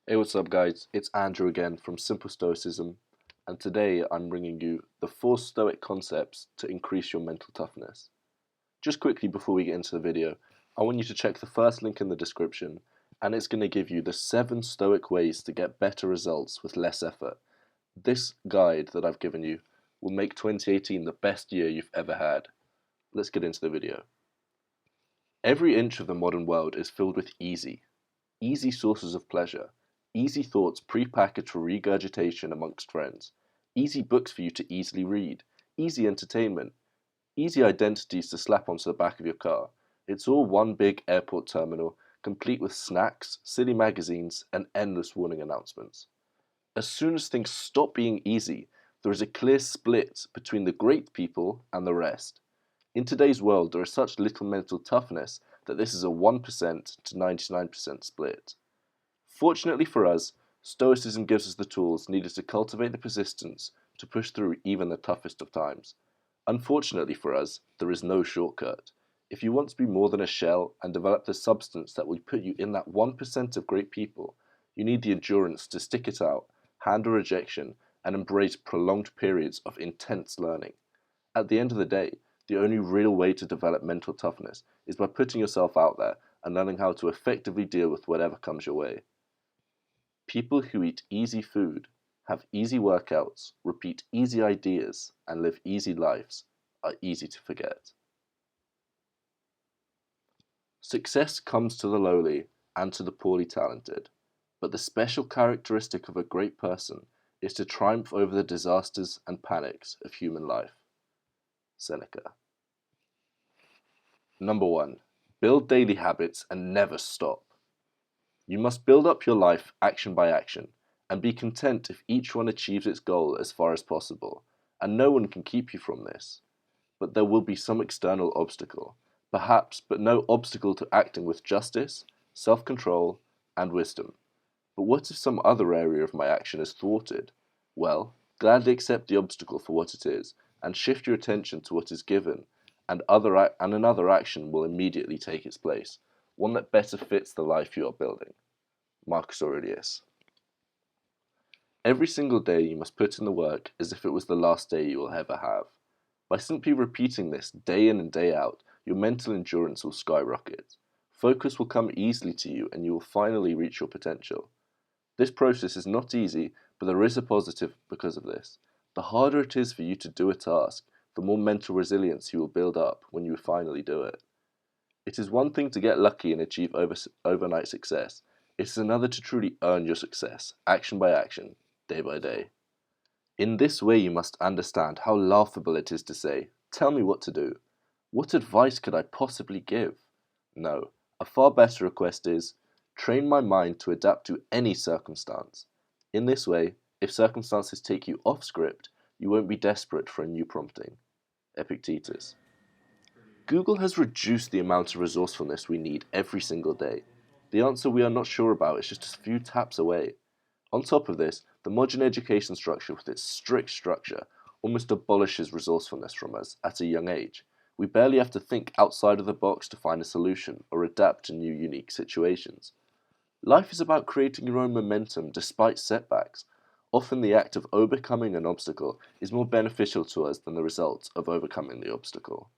Hey, what's up, guys? It's Andrew again from Simple Stoicism, and today I'm bringing you the 4 Stoic concepts to increase your mental toughness. Just quickly before we get into the video, I want you to check the first link in the description, and it's going to give you the 7 Stoic ways to get better results with less effort. This guide that I've given you will make 2018 the best year you've ever had. Let's get into the video. Every inch of the modern world is filled with easy sources of pleasure. Easy thoughts pre-packaged for regurgitation amongst friends. Easy books for you to easily read. Easy entertainment. Easy identities to slap onto the back of your car. It's all one big airport terminal, complete with snacks, silly magazines, and endless warning announcements. As soon as things stop being easy, there is a clear split between the great people and the rest. In today's world, there is such little mental toughness that this is a 1% to 99% split. Fortunately for us, Stoicism gives us the tools needed to cultivate the persistence to push through even the toughest of times. Unfortunately for us, there is no shortcut. If you want to be more than a shell and develop the substance that will put you in that 1% of great people, you need the endurance to stick it out, handle rejection, and embrace prolonged periods of intense learning. At the end of the day, the only real way to develop mental toughness is by putting yourself out there and learning how to effectively deal with whatever comes your way. People who eat easy food, have easy workouts, repeat easy ideas, and live easy lives are easy to forget. Success comes to the lowly and to the poorly talented, but the special characteristic of a great person is to triumph over the disasters and panics of human life. Seneca. Number 1. Build daily habits and never stop. You must build up your life action by action, and be content if each one achieves its goal as far as possible, and no one can keep you from this. But there will be some external obstacle, perhaps, but no obstacle to acting with justice, self-control, and wisdom. But what if some other area of my action is thwarted? Well, gladly accept the obstacle for what it is, and shift your attention to what is given, and another action will immediately take its place, one that better fits the life you are building. Marcus Aurelius. Every single day you must put in the work as if it was the last day you will ever have. By simply repeating this day in and day out, your mental endurance will skyrocket. Focus will come easily to you and you will finally reach your potential. This process is not easy, but there is a positive because of this. The harder it is for you to do a task, the more mental resilience you will build up when you finally do it. It is one thing to get lucky and achieve overnight success. It is another to truly earn your success, action by action, day by day. In this way you must understand how laughable it is to say, "Tell me what to do." What advice could I possibly give? No, a far better request is, train my mind to adapt to any circumstance. In this way, if circumstances take you off script, you won't be desperate for a new prompting. Epictetus. Google has reduced the amount of resourcefulness we need every single day. The answer we are not sure about is just a few taps away. On top of this, the modern education structure with its strict structure almost abolishes resourcefulness from us at a young age. We barely have to think outside of the box to find a solution or adapt to new unique situations. Life is about creating your own momentum despite setbacks. Often the act of overcoming an obstacle is more beneficial to us than the result of overcoming the obstacle.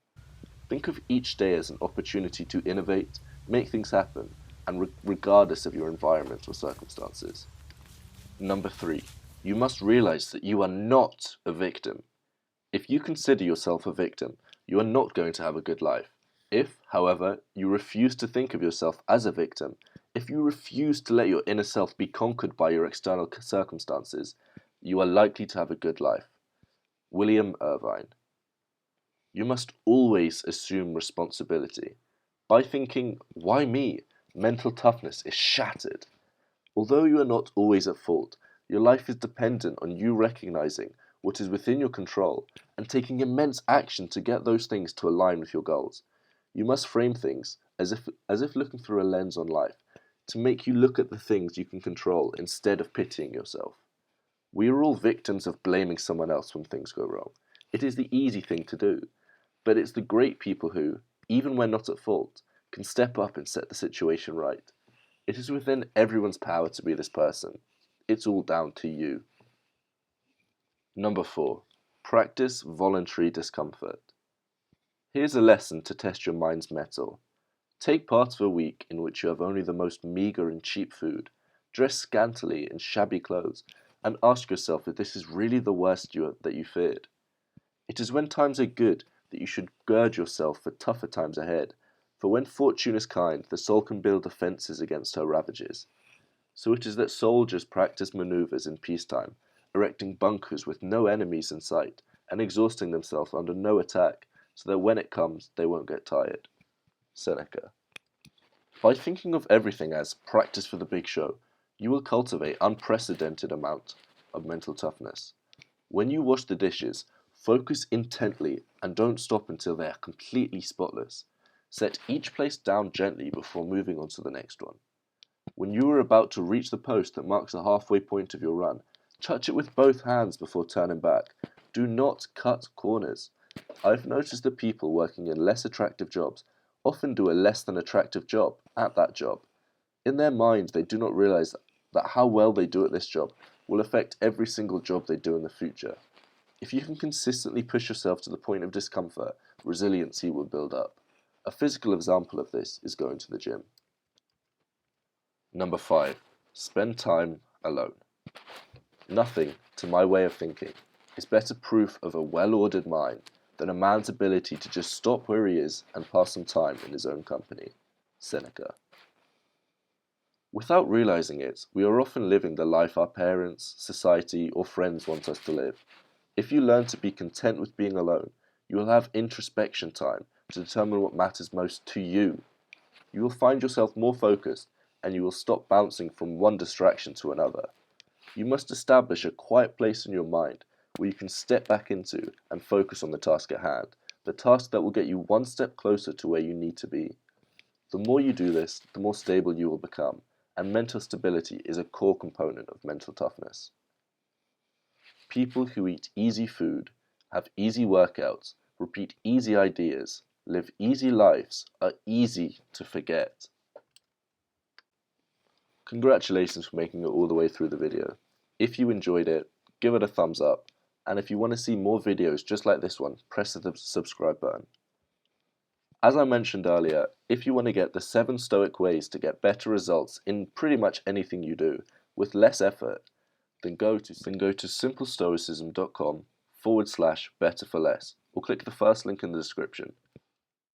Think of each day as an opportunity to innovate, make things happen, and regardless of your environment or circumstances. Number 3. You must realize that you are not a victim. If you consider yourself a victim, you are not going to have a good life. If, however, you refuse to think of yourself as a victim, if you refuse to let your inner self be conquered by your external circumstances, you are likely to have a good life. William Irvine. You must always assume responsibility. By thinking, "Why me?" mental toughness is shattered. Although you are not always at fault, your life is dependent on you recognizing what is within your control and taking immense action to get those things to align with your goals. You must frame things as if looking through a lens on life, to make you look at the things you can control instead of pitying yourself. We are all victims of blaming someone else when things go wrong. It is the easy thing to do, but it's the great people who, even when not at fault, can step up and set the situation right. It is within everyone's power to be this person. It's all down to you. Number 4. Practice voluntary discomfort. Here's a lesson to test your mind's mettle. Take part of a week in which you have only the most meagre and cheap food, dress scantily in shabby clothes, and ask yourself if this is really the worst that you feared. It is when times are good that you should gird yourself for tougher times ahead, for when fortune is kind, the soul can build defences against her ravages. So it is that soldiers practice manoeuvres in peacetime, erecting bunkers with no enemies in sight, and exhausting themselves under no attack, so that when it comes, they won't get tired. Seneca. By thinking of everything as practice for the big show, you will cultivate unprecedented amount of mental toughness. When you wash the dishes, focus intently and don't stop until they are completely spotless. Set each place down gently before moving on to the next one. When you are about to reach the post that marks the halfway point of your run, touch it with both hands before turning back. Do not cut corners. I've noticed that people working in less attractive jobs often do a less than attractive job at that job. In their minds, they do not realize that how well they do at this job will affect every single job they do in the future. If you can consistently push yourself to the point of discomfort, resiliency will build up. A physical example of this is going to the gym. Number 5. Spend time alone. Nothing, to my way of thinking, is better proof of a well-ordered mind than a man's ability to just stop where he is and pass some time in his own company. Seneca. Without realizing it, we are often living the life our parents, society, or friends want us to live. If you learn to be content with being alone, you will have introspection time to determine what matters most to you. You will find yourself more focused, and you will stop bouncing from one distraction to another. You must establish a quiet place in your mind where you can step back into and focus on the task at hand, the task that will get you one step closer to where you need to be. The more you do this, the more stable you will become, and mental stability is a core component of mental toughness. People who eat easy food, have easy workouts, repeat easy ideas, live easy lives, are easy to forget. Congratulations for making it all the way through the video. If you enjoyed it, give it a thumbs up, and if you want to see more videos just like this one, press the subscribe button. As I mentioned earlier, if you want to get the 7 stoic ways to get better results in pretty much anything you do with less effort, then go to simplestoicism.com/better for less, or click the first link in the description.